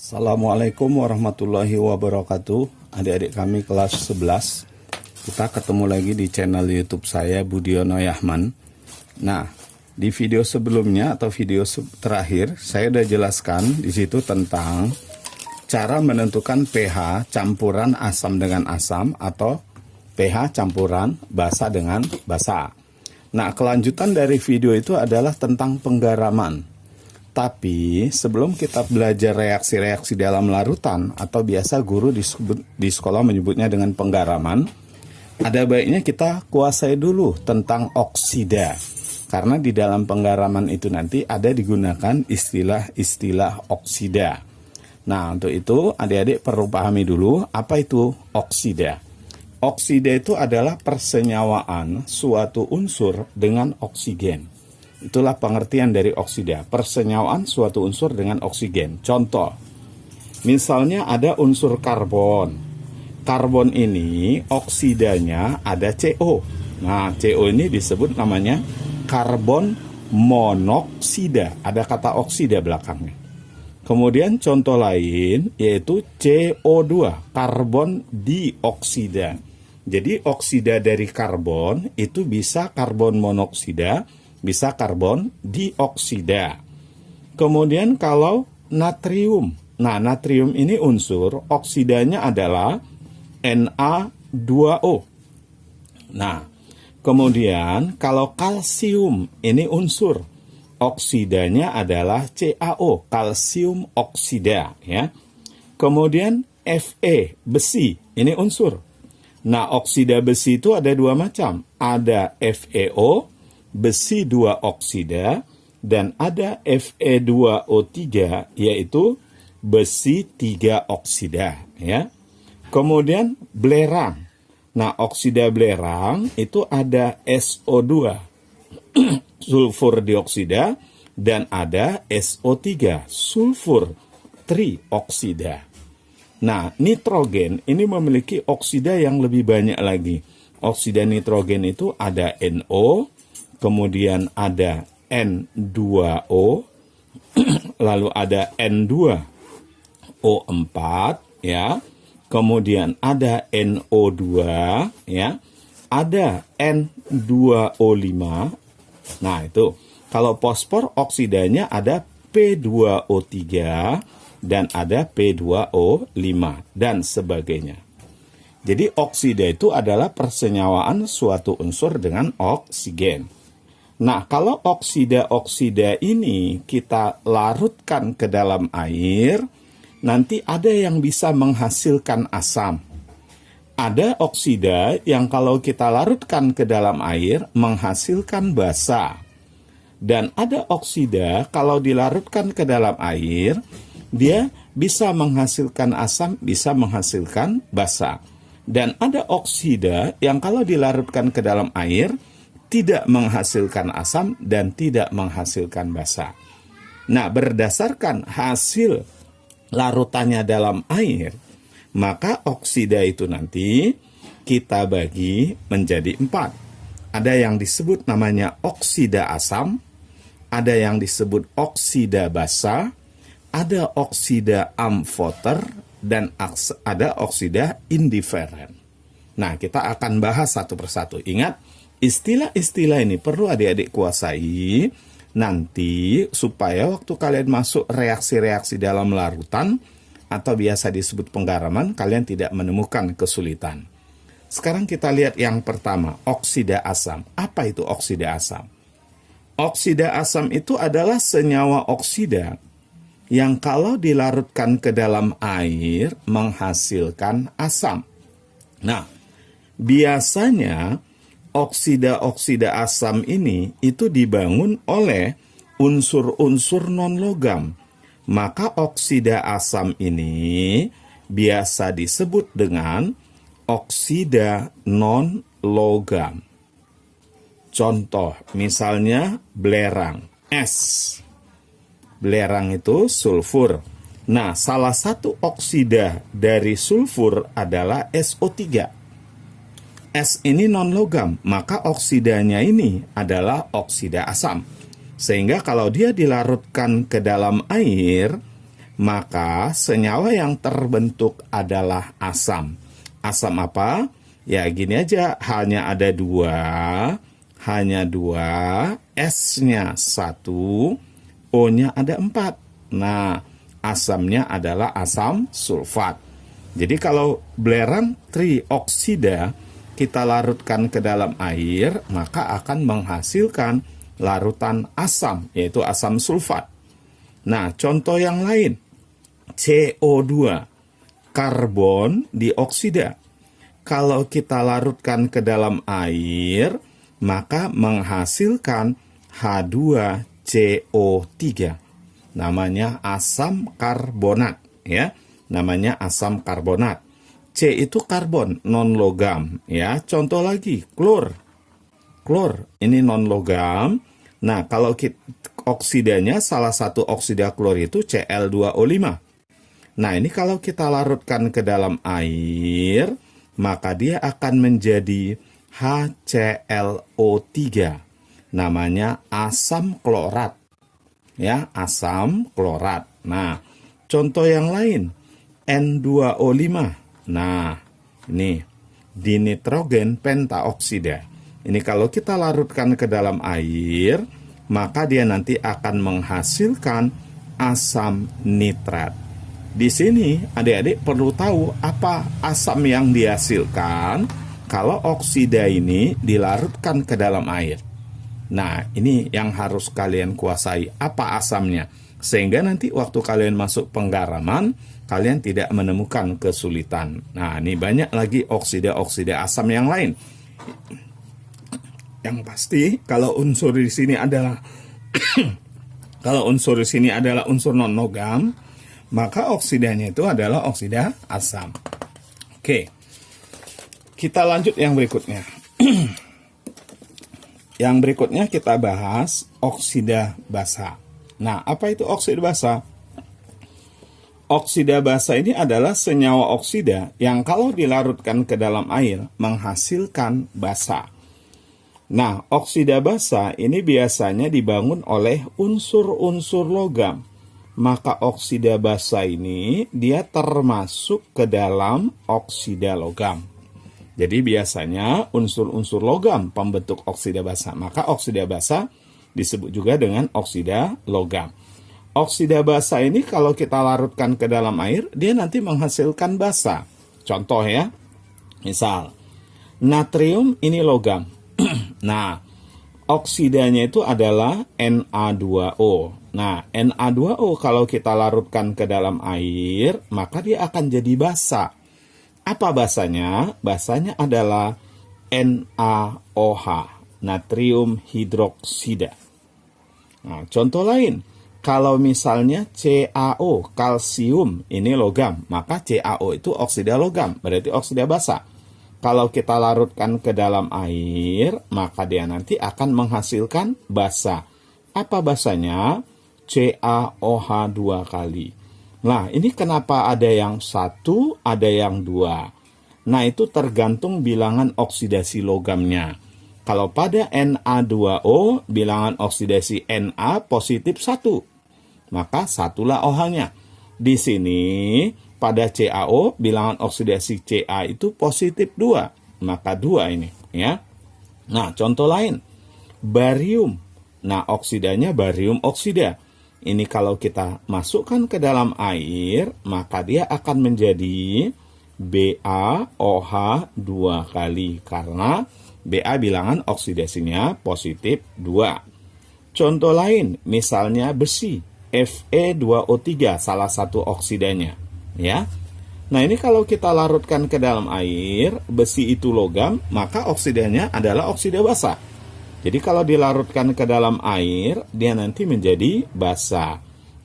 Assalamualaikum warahmatullahi wabarakatuh. Adik-adik kami kelas 11. Kita ketemu lagi di channel YouTube saya Budiono Yahman. Nah, di video sebelumnya atau video terakhir saya udah jelaskan di situ tentang cara menentukan pH campuran asam dengan asam atau pH campuran basa dengan basa. Nah, kelanjutan dari video itu adalah tentang penggaraman. Tapi sebelum kita belajar reaksi-reaksi dalam larutan atau biasa guru di sekolah menyebutnya dengan penggaraman, ada baiknya kita kuasai dulu tentang oksida. Karena di dalam penggaraman itu nanti ada digunakan istilah-istilah oksida. Nah, untuk itu adik-adik perlu pahami dulu apa itu oksida. Oksida itu adalah persenyawaan suatu unsur dengan oksigen. Itulah pengertian dari oksida, persenyawaan suatu unsur dengan oksigen. Contoh, misalnya ada unsur karbon. Karbon ini oksidanya ada CO. Nah, CO ini disebut namanya karbon monoksida. Ada kata oksida belakangnya. Kemudian contoh lain yaitu CO2, karbon dioksida. Jadi oksida dari karbon itu bisa karbon monoksida, bisa karbon dioksida. Kemudian kalau natrium. Nah, natrium ini unsur oksidanya adalah Na2O. Nah, kemudian kalau kalsium ini unsur oksidanya adalah CaO, kalsium oksida ya. Kemudian Fe, besi, ini unsur. Nah, oksida besi itu ada dua macam. Ada FeO, besi 2 oksida, dan ada Fe2O3 yaitu besi 3 oksida ya. Kemudian belerang. Nah, oksida belerang itu ada SO2 sulfur dioksida dan ada SO3 sulfur trioksida. Nah, nitrogen ini memiliki oksida yang lebih banyak lagi. Oksida nitrogen itu ada NO, kemudian ada N2O, lalu ada N2O4 ya. Kemudian ada NO2 ya. Ada N2O5. Nah, itu. Kalau fosfor oksidanya ada P2O3 dan ada P2O5 dan sebagainya. Jadi oksida itu adalah persenyawaan suatu unsur dengan oksigen. Nah, kalau oksida-oksida ini kita larutkan ke dalam air, nanti ada yang bisa menghasilkan asam. Ada oksida yang kalau kita larutkan ke dalam air menghasilkan basa. Dan ada oksida kalau dilarutkan ke dalam air, dia bisa menghasilkan asam, bisa menghasilkan basa. Dan ada oksida yang kalau dilarutkan ke dalam air, tidak menghasilkan asam dan tidak menghasilkan basa. Nah, berdasarkan hasil larutannya dalam air, maka oksida itu nanti kita bagi menjadi 4. Ada yang disebut namanya oksida asam, ada yang disebut oksida basa, ada oksida amfoter, dan ada oksida indiferen. Nah, kita akan bahas satu persatu. Ingat, istilah-istilah ini perlu adik-adik kuasai nanti supaya waktu kalian masuk reaksi-reaksi dalam larutan atau biasa disebut penggaraman, kalian tidak menemukan kesulitan. Sekarang kita lihat yang pertama, oksida asam. Apa itu oksida asam? Oksida asam itu adalah senyawa oksida yang kalau dilarutkan ke dalam air menghasilkan asam. Nah, biasanya oksida-oksida asam ini itu dibangun oleh unsur-unsur non-logam. Maka oksida asam ini biasa disebut dengan oksida non-logam. Contoh, misalnya belerang, S. Belerang itu sulfur. Nah, salah satu oksida dari sulfur adalah SO3. S ini non-logam, maka oksidanya ini adalah oksida asam. Sehingga kalau dia dilarutkan ke dalam air, maka senyawa yang terbentuk adalah asam. Asam apa? Ya gini aja, hanya ada dua, S-nya 1, O-nya ada 4. Nah, asamnya adalah asam sulfat. Jadi kalau belerang trioksida kita larutkan ke dalam air, maka akan menghasilkan larutan asam, yaitu asam sulfat. Nah, contoh yang lain, CO2, karbon dioksida. Kalau kita larutkan ke dalam air, maka menghasilkan H2CO3. Namanya asam karbonat, ya. Namanya asam karbonat. C itu karbon, non logam, ya. Contoh lagi, klor. Klor ini non logam. Nah, kalau oksidanya salah satu oksida klor itu Cl2O5. Nah, ini kalau kita larutkan ke dalam air, maka dia akan menjadi HClO3. Namanya asam klorat. Ya, asam klorat. Nah, contoh yang lain, N2O5. Nah, ini dinitrogen pentaoksida. Ini kalau kita larutkan ke dalam air, maka dia nanti akan menghasilkan asam nitrat. Di sini adik-adik perlu tahu apa asam yang dihasilkan kalau oksida ini dilarutkan ke dalam air. Nah, ini yang harus kalian kuasai, apa asamnya. Sehingga nanti waktu kalian masuk penggaraman, kalian tidak menemukan kesulitan. Nah, ini banyak lagi oksida-oksida asam yang lain. Yang pasti kalau unsur di sini adalah unsur non-logam, maka oksidanya itu adalah oksida asam. Oke, kita lanjut yang berikutnya. Yang berikutnya kita bahas oksida basa. Nah, apa itu oksida basa? Oksida basa ini adalah senyawa oksida yang kalau dilarutkan ke dalam air menghasilkan basa. Nah, oksida basa ini biasanya dibangun oleh unsur-unsur logam. Maka oksida basa ini dia termasuk ke dalam oksida logam. Jadi biasanya unsur-unsur logam pembentuk oksida basa. Maka oksida basa disebut juga dengan oksida logam. Oksida basa ini kalau kita larutkan ke dalam air, dia nanti menghasilkan basa. Contoh ya, misal natrium ini logam. Nah, oksidanya itu adalah Na2O. Nah, Na2O kalau kita larutkan ke dalam air, maka dia akan jadi basa. Apa basanya? Basanya adalah NaOH, natrium hidroksida. Nah, contoh lain, kalau misalnya CaO, kalsium, ini logam, maka CaO itu oksida logam, berarti oksida basa. Kalau kita larutkan ke dalam air, maka dia nanti akan menghasilkan basa. Apa basanya? CaOH 2 kali. Nah, ini kenapa ada yang 1, ada yang 2. Nah, itu tergantung bilangan oksidasi logamnya. Kalau pada Na2O, bilangan oksidasi Na positif 1. Maka 1lah OH-nya. Di sini, pada CaO, bilangan oksidasi Ca itu positif 2. Maka 2 ini. Ya. Nah, contoh lain. Barium. Nah, oksidanya barium oksida. Ini kalau kita masukkan ke dalam air, maka dia akan menjadi BaOH 2 kali. Karena Ba bilangan oksidasinya positif 2. Contoh lain, misalnya besi, Fe2O3, salah satu oksidanya. Ya. Nah, ini kalau kita larutkan ke dalam air, besi itu logam, maka oksidanya adalah oksida basa. Jadi kalau dilarutkan ke dalam air, dia nanti menjadi basa.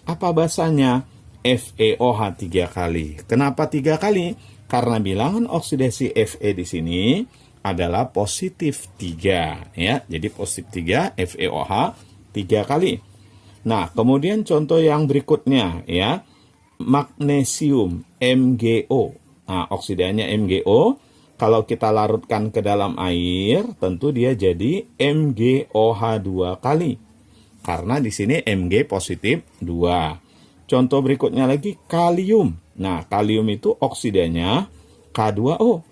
Apa basanya? FeOH 3 kali. Kenapa 3 kali? Karena bilangan oksidasi Fe di sini adalah positif 3. Ya, jadi positif 3, FeOH 3 kali. Nah, kemudian contoh yang berikutnya, ya, magnesium, MgO. Nah, oksidanya MgO. Kalau kita larutkan ke dalam air, tentu dia jadi MgOH 2 kali. Karena di sini Mg positif 2. Contoh berikutnya lagi kalium. Nah, kalium itu oksidanya K2O.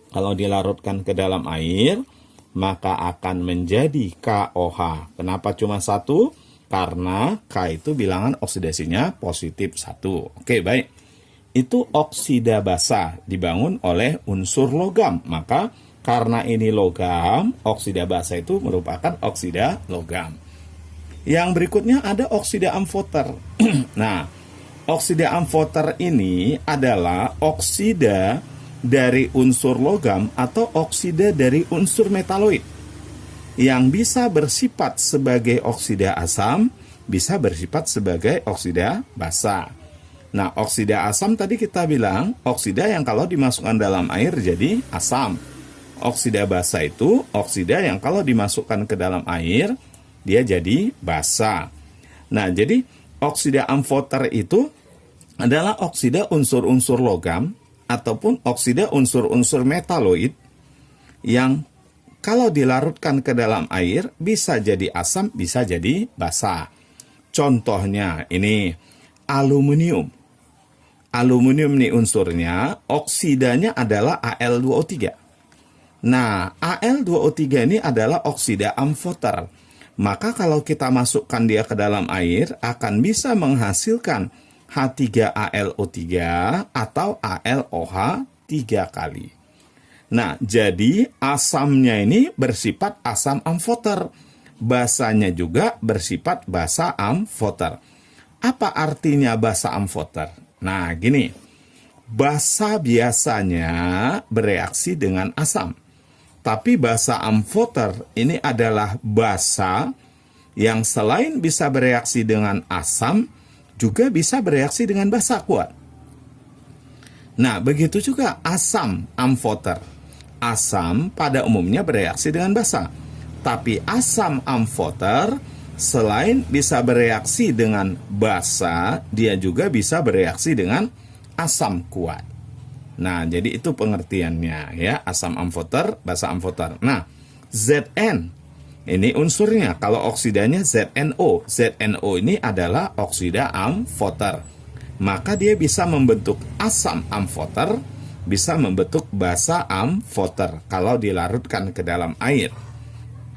Kalau dilarutkan ke dalam air, maka akan menjadi KOH. Kenapa cuma satu? Karena K itu bilangan oksidasinya positif 1. Oke, baik. Itu oksida basa dibangun oleh unsur logam. Maka karena ini logam, oksida basa itu merupakan oksida logam. Yang berikutnya ada oksida amfoter. Nah, oksida amfoter ini adalah oksida dari unsur logam atau oksida dari unsur metaloid yang bisa bersifat sebagai oksida asam, bisa bersifat sebagai oksida basa. Nah, oksida asam tadi kita bilang oksida yang kalau dimasukkan dalam air jadi asam. Oksida basa itu oksida yang kalau dimasukkan ke dalam air dia jadi basa. Nah, jadi oksida amfoter itu adalah oksida unsur-unsur logam ataupun oksida unsur-unsur metaloid yang kalau dilarutkan ke dalam air bisa jadi asam, bisa jadi basa. Contohnya ini aluminium. Aluminium nih unsurnya, oksidanya adalah Al2O3. Nah, Al2O3 ini adalah oksida amfoter. Maka kalau kita masukkan dia ke dalam air, akan bisa menghasilkan H3AlO3 atau AlOH 3 kali. Nah, jadi asamnya ini bersifat asam amfoter. Basanya juga bersifat basa amfoter. Apa artinya basa amfoter? Nah, gini. Basa biasanya bereaksi dengan asam. Tapi basa amfoter ini adalah basa yang selain bisa bereaksi dengan asam, juga bisa bereaksi dengan basa kuat. Nah, begitu juga asam amfoter. Asam pada umumnya bereaksi dengan basa. Tapi asam amfoter selain bisa bereaksi dengan basa, dia juga bisa bereaksi dengan asam kuat. Nah, jadi itu pengertiannya ya, asam amfoter, basa amfoter. Nah, Zn ini unsurnya, kalau oksidanya ZNO. ZNO ini adalah oksida amfoter. Maka dia bisa membentuk asam amfoter, bisa membentuk basa amfoter kalau dilarutkan ke dalam air.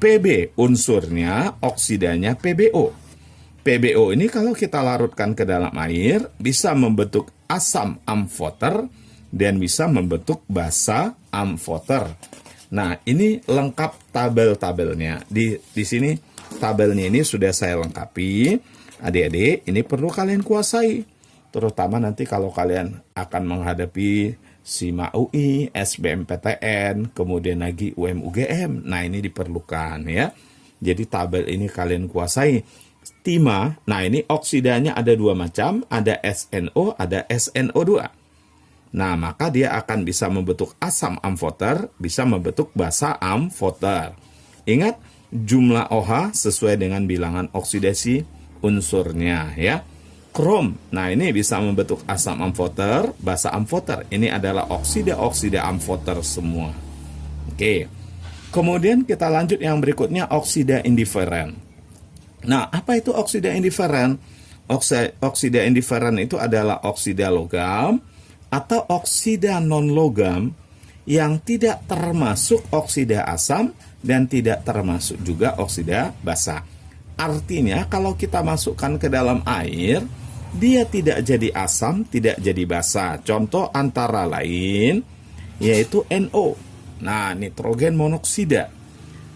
Pb unsurnya, oksidanya PbO. PbO ini kalau kita larutkan ke dalam air, bisa membentuk asam amfoter, dan bisa membentuk basa amfoter. Nah, ini lengkap tabel-tabelnya. Di sini tabelnya ini sudah saya lengkapi. Adik-adik, ini perlu kalian kuasai. Terutama nanti kalau kalian akan menghadapi SIMA UI, SBMPTN, kemudian lagi UM-UGM. Nah, ini diperlukan ya. Jadi tabel ini kalian kuasai. Timah, nah ini oksidanya ada dua macam, ada SNO, ada SNO2. Nah, maka dia akan bisa membentuk asam amfoter, bisa membentuk basa amfoter. Ingat, jumlah OH sesuai dengan bilangan oksidasi unsurnya ya. Krom, nah ini bisa membentuk asam amfoter, basa amfoter. Ini adalah oksida-oksida amfoter semua. Oke. Kemudian kita lanjut yang berikutnya, oksida indiferen. Nah, apa itu oksida indiferen? Oksida indiferen itu adalah oksida logam atau oksida non-logam yang tidak termasuk oksida asam dan tidak termasuk juga oksida basa. Artinya kalau kita masukkan ke dalam air, dia tidak jadi asam, tidak jadi basa. Contoh antara lain yaitu NO. Nah, nitrogen monoksida.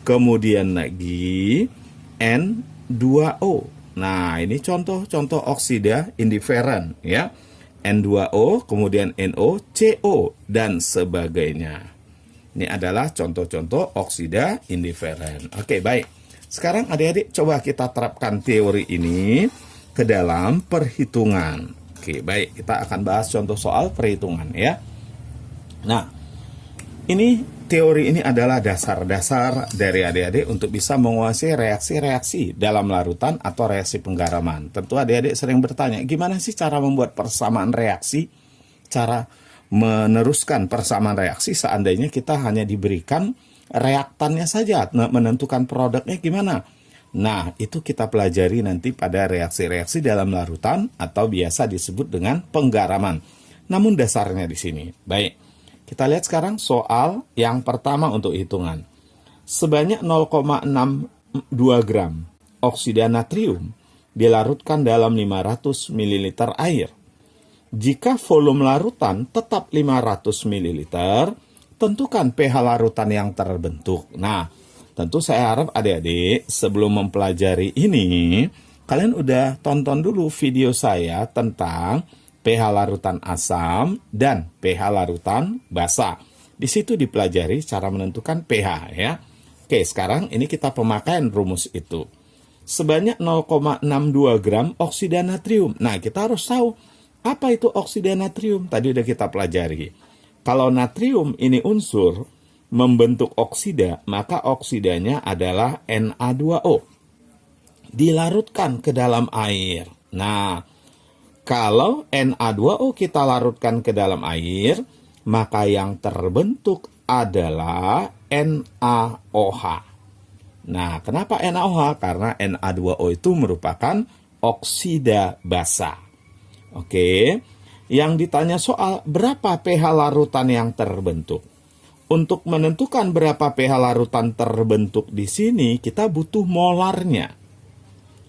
Kemudian lagi N2O. Nah, ini contoh-contoh oksida indiferen ya. N2O, kemudian NO, CO, dan sebagainya. Ini adalah contoh-contoh oksida indiferen. Oke, baik. Sekarang adik-adik coba kita terapkan teori ini ke dalam perhitungan. Oke, baik. Kita akan bahas contoh soal perhitungan ya. Nah, ini teori ini adalah dasar-dasar dari adik-adik untuk bisa menguasai reaksi-reaksi dalam larutan atau reaksi penggaraman. Tentu adik-adik sering bertanya, gimana sih cara membuat persamaan reaksi? Cara meneruskan persamaan reaksi seandainya kita hanya diberikan reaktannya saja, menentukan produknya gimana? Nah, itu kita pelajari nanti pada reaksi-reaksi dalam larutan atau biasa disebut dengan penggaraman. Namun dasarnya di sini. Baik, kita lihat sekarang soal yang pertama untuk hitungan. Sebanyak 0,62 gram oksida natrium dilarutkan dalam 500 ml air. Jika volume larutan tetap 500 ml, tentukan pH larutan yang terbentuk. Nah, tentu saya harap adik-adik sebelum mempelajari ini, kalian udah tonton dulu video saya tentang pH larutan asam dan pH larutan basa. Di situ dipelajari cara menentukan pH ya. Oke, sekarang ini kita pemakaian rumus itu. Sebanyak 0,62 gram oksida natrium. Nah, kita harus tahu apa itu oksida natrium. Tadi udah kita pelajari. Kalau natrium ini unsur membentuk oksida, maka oksidanya adalah Na2O. Dilarutkan ke dalam air. Nah, kalau Na2O kita larutkan ke dalam air, maka yang terbentuk adalah NaOH. Nah, kenapa NaOH? Karena Na2O itu merupakan oksida basa. Oke, yang ditanya soal berapa pH larutan yang terbentuk. Untuk menentukan berapa pH larutan terbentuk di sini, kita butuh molarnya.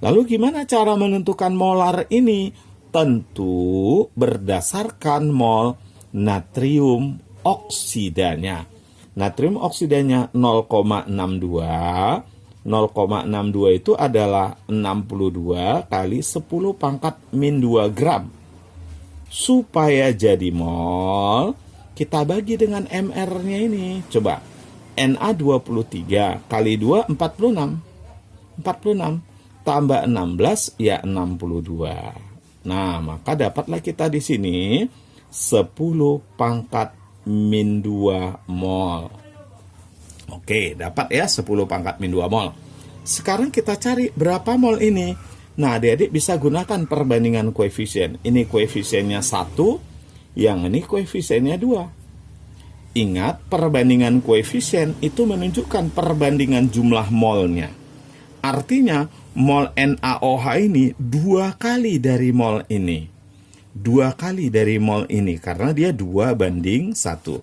Lalu gimana cara menentukan molar ini? Tentu berdasarkan mol natrium oksidanya. Natrium oksidanya 0,62. 0,62 itu adalah 62 kali 10 pangkat min 2 gram. Supaya jadi mol, kita bagi dengan MR-nya ini. Coba, Na23 kali 2, 46. 46. Tambah 16, ya 62. Nah, maka dapatlah kita di sini 10 pangkat min 2 mol. Oke, dapat ya 10 pangkat min 2 mol. Sekarang kita cari berapa mol ini. Nah, adik-adik bisa gunakan perbandingan koefisien. Ini koefisiennya 1, yang ini koefisiennya 2. Ingat, perbandingan koefisien itu menunjukkan perbandingan jumlah molnya. Artinya, mol NaOH ini 2 kali dari mol ini. 2 kali dari mol ini, karena dia 2:1.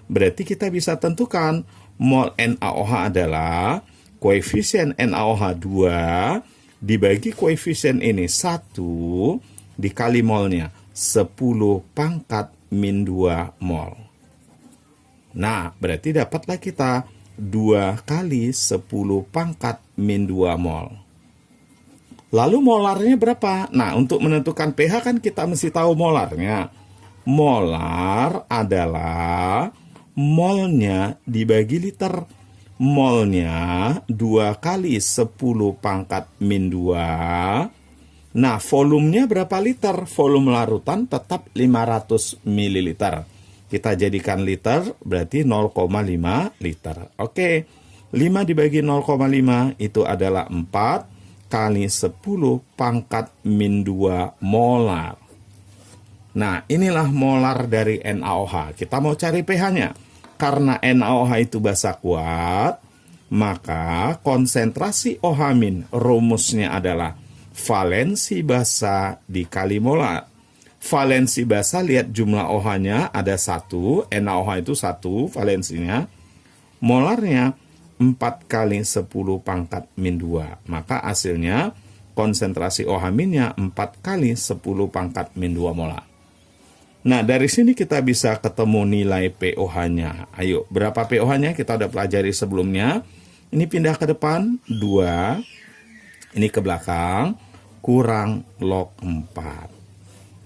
Berarti kita bisa tentukan mol NaOH adalah koefisien NaOH 2 dibagi koefisien ini 1 dikali molnya 10 pangkat min 2 mol. Nah, berarti dapatlah kita 2 kali 10 pangkat min 2 mol. Lalu molarnya berapa? Nah, untuk menentukan pH kan kita mesti tahu molarnya. Molar adalah molnya dibagi liter. Molnya 2 kali 10 pangkat min 2. Nah, volumenya berapa liter? Volume larutan tetap 500 ml. Kita jadikan liter berarti 0,5 liter. Oke, 5 dibagi 0,5 itu adalah 4 kali 10 pangkat min 2 molar. Nah, inilah molar dari NaOH. Kita mau cari pH-nya. Karena NaOH itu basa kuat, maka konsentrasi OH- rumusnya adalah valensi basa dikali molar. Valensi basa, lihat jumlah OH-nya ada 1, NaOH itu 1 valensinya. Molarnya 4 kali 10 pangkat min 2. Maka hasilnya konsentrasi OH-nya 4 kali 10 pangkat min 2 molar. Nah, dari sini kita bisa ketemu nilai pOH-nya. Ayo, berapa pOH-nya? Kita udah pelajari sebelumnya. Ini pindah ke depan, 2. Ini ke belakang, kurang log 4.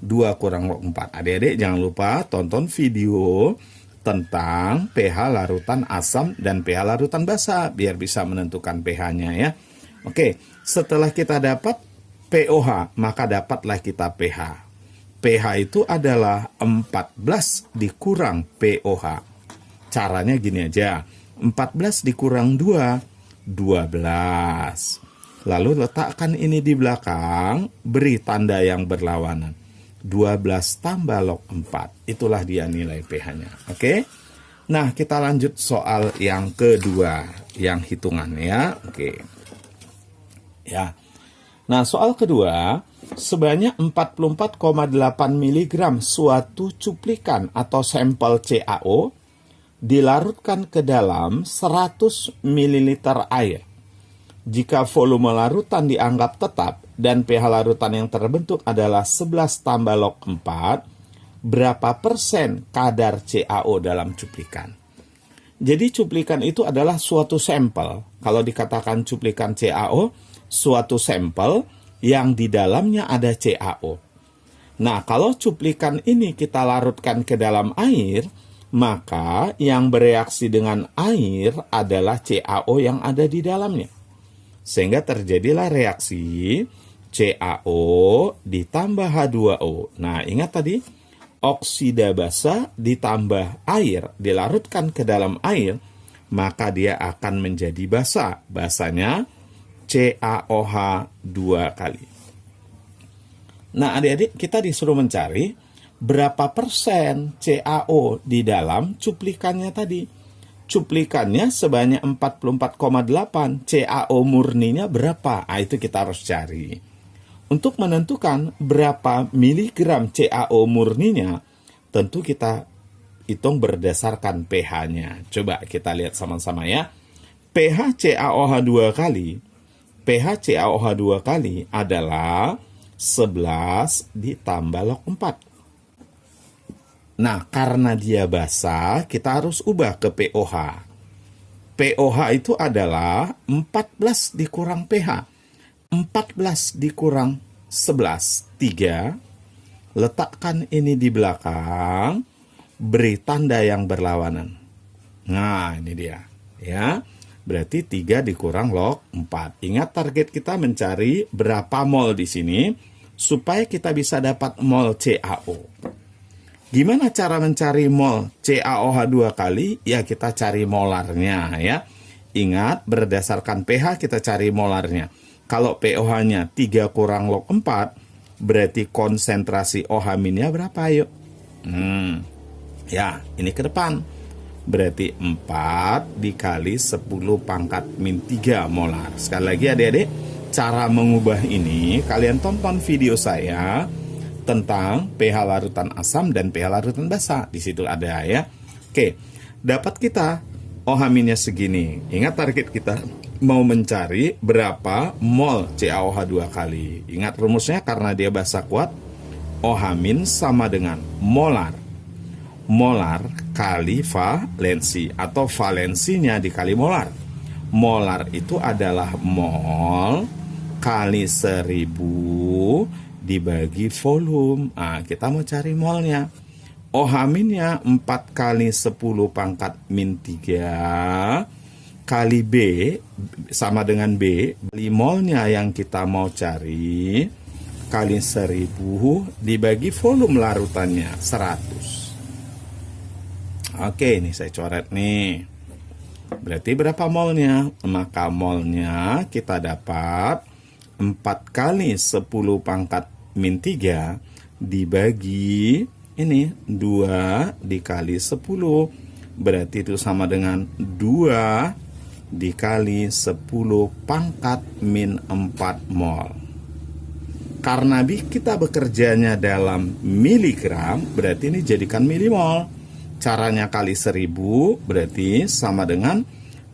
2 kurang log 4. Adik-adik jangan lupa tonton video tentang pH larutan asam dan pH larutan basa, biar bisa menentukan pH-nya ya. Oke, setelah kita dapat pOH, maka dapatlah kita pH. pH itu adalah 14 dikurang pOH. Caranya gini aja, 14 dikurang 2, 12. Lalu letakkan ini di belakang, beri tanda yang berlawanan. 12 tambah log 4. Itulah dia nilai pH-nya. Oke? Nah, kita lanjut soal yang kedua, yang hitungan ya. Oke. Ya. Nah, soal kedua, sebanyak 44,8 mg suatu cuplikan atau sampel CaO dilarutkan ke dalam 100 ml air. Jika volume larutan dianggap tetap dan pH larutan yang terbentuk adalah 11 tambah log 4, berapa persen kadar CaO dalam cuplikan? Jadi cuplikan itu adalah suatu sampel. Kalau dikatakan cuplikan CaO, suatu sampel yang di dalamnya ada CaO. Nah, kalau cuplikan ini kita larutkan ke dalam air, maka yang bereaksi dengan air adalah CaO yang ada di dalamnya. Sehingga terjadilah reaksi CaO ditambah H2O. Nah, ingat tadi, oksida basa ditambah air, dilarutkan ke dalam air, maka dia akan menjadi basa. Basanya CaOH 2 kali. Nah, adik-adik, kita disuruh mencari berapa persen CaO di dalam cuplikannya tadi. Cuplikannya sebanyak 44,8, CaO murninya berapa? Nah, itu kita harus cari. Untuk menentukan berapa miligram CaO murninya, tentu kita hitung berdasarkan pH-nya. Coba kita lihat sama-sama ya. pH CaOH 2 kali, pH CaOH 2 kali adalah 11 ditambah log 4. Nah, karena dia basa, kita harus ubah ke pOH. pOH itu adalah 14 dikurang pH. 14 dikurang 11, 3. Letakkan ini di belakang, beri tanda yang berlawanan. Nah, ini dia. Ya, berarti 3 dikurang log 4. Ingat target kita mencari berapa mol di sini, supaya kita bisa dapat mol CaO. Gimana cara mencari mol CaOH 2 kali? Ya, kita cari molarnya ya. Ingat, berdasarkan pH kita cari molarnya. Kalau pOH-nya 3 kurang log 4, berarti konsentrasi OH-nya berapa? Yuk. Ya, ini ke depan. Berarti 4 dikali 10 pangkat min 3 molar. Sekali lagi adik-adik, cara mengubah ini, kalian tonton video saya tentang pH larutan asam dan pH larutan basa. Di situ ada ya. Oke, dapat kita OH-nya segini. Ingat target kita mau mencari berapa mol CaOH 2 kali. Ingat rumusnya, karena dia basa kuat, OH- sama dengan molar. Molar kali valensi, atau valensinya dikali molar. Molar itu adalah mol kali 1000 dibagi volume. Nah, kita mau cari molnya. OH-nya 4 kali 10 pangkat min 3 kali B sama dengan B. Molnya yang kita mau cari kali 1000 dibagi volume larutannya 100. Oke, ini saya coret nih. Berarti berapa molnya? Maka molnya kita dapat 4 kali 10 pangkat min 3 dibagi ini 2 dikali 10, berarti itu sama dengan 2 dikali 10 pangkat min 4 mol. Karena kita bekerjanya dalam miligram, berarti ini jadikan milimol. Caranya kali 1000 berarti sama dengan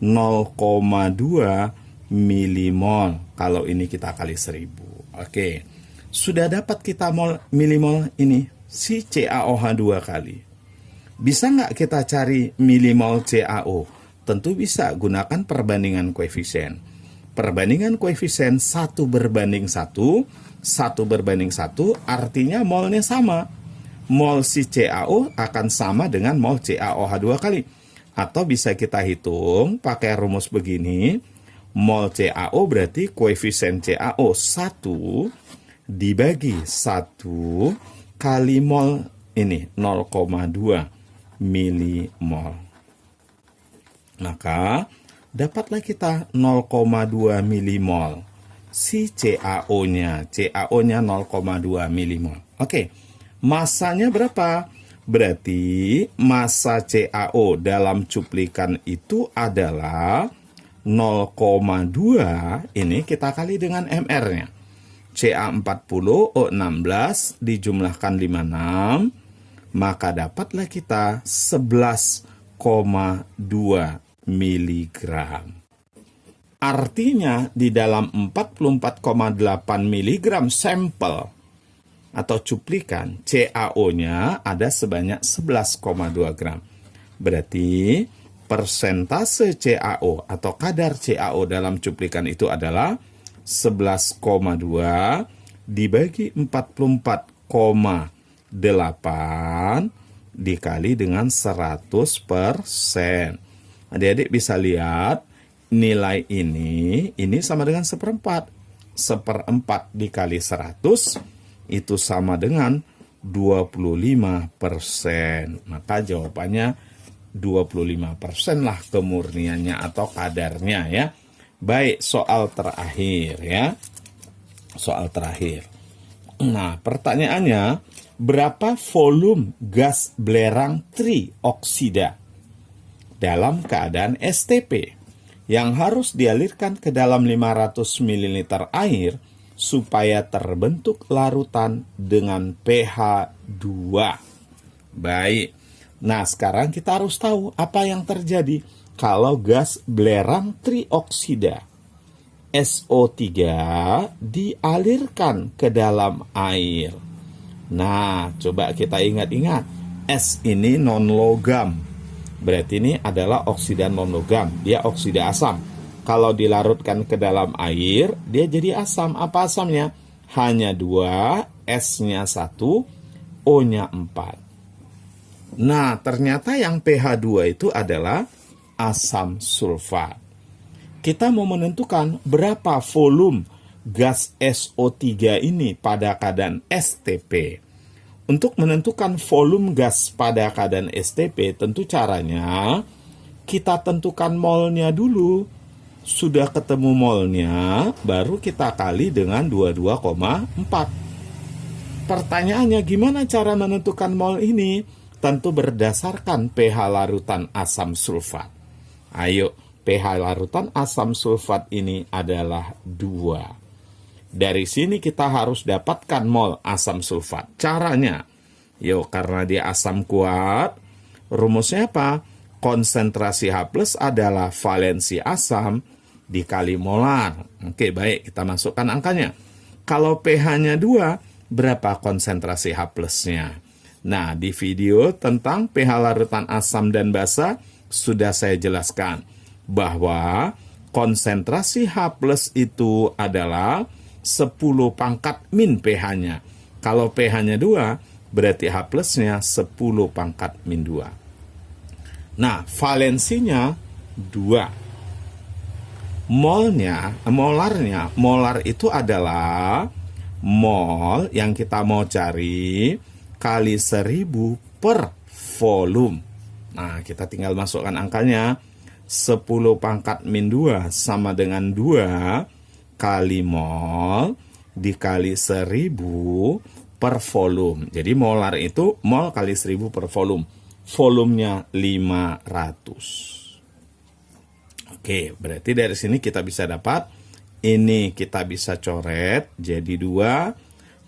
0,2 milimol. Kalau ini kita kali 1000. Oke, sudah dapat kita milimol ini, si CaOH 2 kali. Bisa nggak kita cari milimol CaO? Tentu bisa, gunakan perbandingan koefisien. Perbandingan koefisien 1/1, 1/1 artinya molnya sama. Mol si CaO akan sama dengan mol CaOH 2 kali. Atau bisa kita hitung pakai rumus begini. Mol CaO berarti koefisien CaO 1 dibagi 1 kali mol ini 0,2 milimol. Maka dapatlah kita 0,2 milimol. Si CaO-nya 0,2 milimol. Oke, masanya berapa? Berarti massa CaO dalam cuplikan itu adalah 0,2 ini kita kali dengan MR-nya. Ca40 O16 dijumlahkan 56, maka dapatlah kita 11,2 miligram. Artinya di dalam 44,8 miligram sampel atau cuplikan, CaO-nya ada sebanyak 11,2 gram. Berarti persentase CaO atau kadar CaO dalam cuplikan itu adalah 11,2 dibagi 44,8 dikali dengan 100%. Adik-adik bisa lihat nilai ini sama dengan seperempat. Seperempat dikali 100 itu sama dengan 25%. Maka jawabannya 25% lah kemurniannya atau kadarnya ya. Baik, soal terakhir ya. Soal terakhir. Nah, pertanyaannya, berapa volume gas belerang trioksida dalam keadaan STP yang harus dialirkan ke dalam 500 ml air supaya terbentuk larutan dengan pH 2. Baik. Nah, sekarang kita harus tahu apa yang terjadi kalau gas belerang trioksida SO3 dialirkan ke dalam air. Nah, coba kita ingat-ingat. S ini non-logam. Berarti ini adalah oksida non-logam. Dia oksida asam. Kalau dilarutkan ke dalam air, dia jadi asam. Apa asamnya? Hanya 2, S-nya 1, O-nya 4. Nah, ternyata yang pH 2 itu adalah asam sulfat. Kita mau menentukan berapa volume gas SO3 ini pada keadaan STP. Untuk menentukan volume gas pada keadaan STP, tentu caranya kita tentukan molnya dulu. Sudah ketemu molnya, baru kita kali dengan 22,4. Pertanyaannya, gimana cara menentukan mol ini? Tentu berdasarkan pH larutan asam sulfat. Ayo, pH larutan asam sulfat ini adalah 2. Dari sini kita harus dapatkan mol asam sulfat. Caranya, karena dia asam kuat, rumusnya apa? Konsentrasi H+ adalah valensi asam dikali molar. Oke, baik, kita masukkan angkanya. Kalau pH-nya 2, berapa konsentrasi H+-nya? Nah, di video tentang pH larutan asam dan basa sudah saya jelaskan bahwa konsentrasi H+ itu adalah 10 pangkat min pH-nya. Kalau pH-nya 2, berarti H+-nya 10 pangkat min 2. Nah, valensinya 2. Molar itu adalah mol yang kita mau cari kali 1000 per volume. Nah, kita tinggal masukkan angkanya. 10 pangkat min 2 sama dengan 2 kali mol dikali 1000 per volume. Jadi molar itu mol kali 1000 per volume. Volumenya 500. Oke, berarti dari sini kita bisa dapat, ini kita bisa coret jadi 2.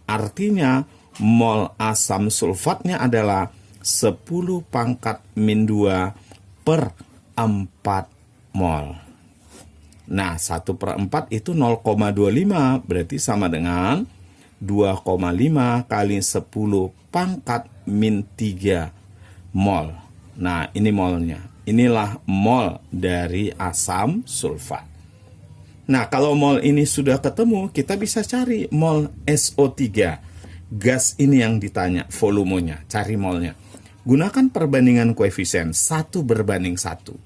Artinya mol asam sulfatnya adalah 10 pangkat min 2 per 4 mol. Nah, 1/4 itu 0,25, berarti sama dengan 2,5 kali 10 pangkat min 3 mol. Nah, ini molnya. Inilah mol dari asam sulfat. Nah, kalau mol ini sudah ketemu, kita bisa cari mol SO3. Gas ini yang ditanya, volumenya, cari molnya. Gunakan perbandingan koefisien 1/1.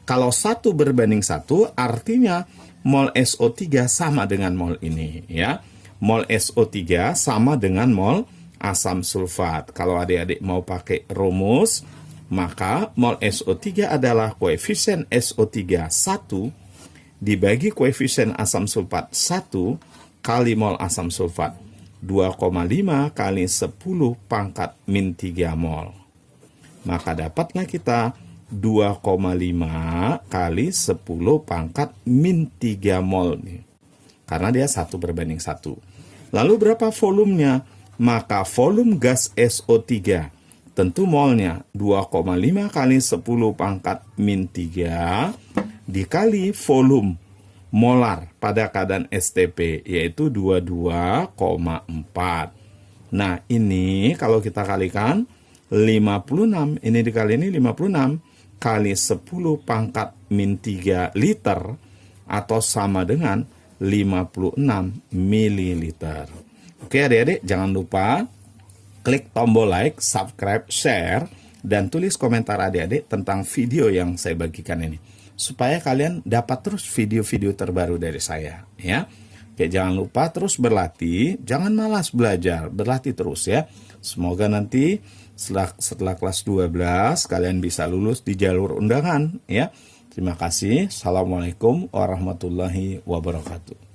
Kalau 1/1 artinya mol SO3 sama dengan mol ini ya. Mol SO3 sama dengan mol asam sulfat. Kalau adik-adik mau pakai rumus, maka mol SO3 adalah koefisien SO3 1 dibagi koefisien asam sulfat 1 kali mol asam sulfat 2,5 kali 10 pangkat min 3 mol. Maka dapatlah kita 2,5 kali 10 pangkat min 3 mol nih. Karena dia 1/1. Lalu berapa volumenya? Maka volume gas SO3 tentu molnya 2,5 kali 10 pangkat min 3 dikali volume molar pada keadaan STP, yaitu 22,4. Nah, ini kalau kita kalikan 56, ini dikali ini 56 kali 10 pangkat min 3 liter, atau sama dengan 56 mililiter. Oke adik-adik, jangan lupa klik tombol like, subscribe, share, dan tulis komentar adik-adik tentang video yang saya bagikan ini, supaya kalian dapat terus video-video terbaru dari saya, ya. Oke, jangan lupa terus berlatih, jangan malas belajar, berlatih terus ya. Semoga nanti setelah kelas 12 kalian bisa lulus di jalur undangan, ya. Terima kasih. Assalamualaikum warahmatullahi wabarakatuh.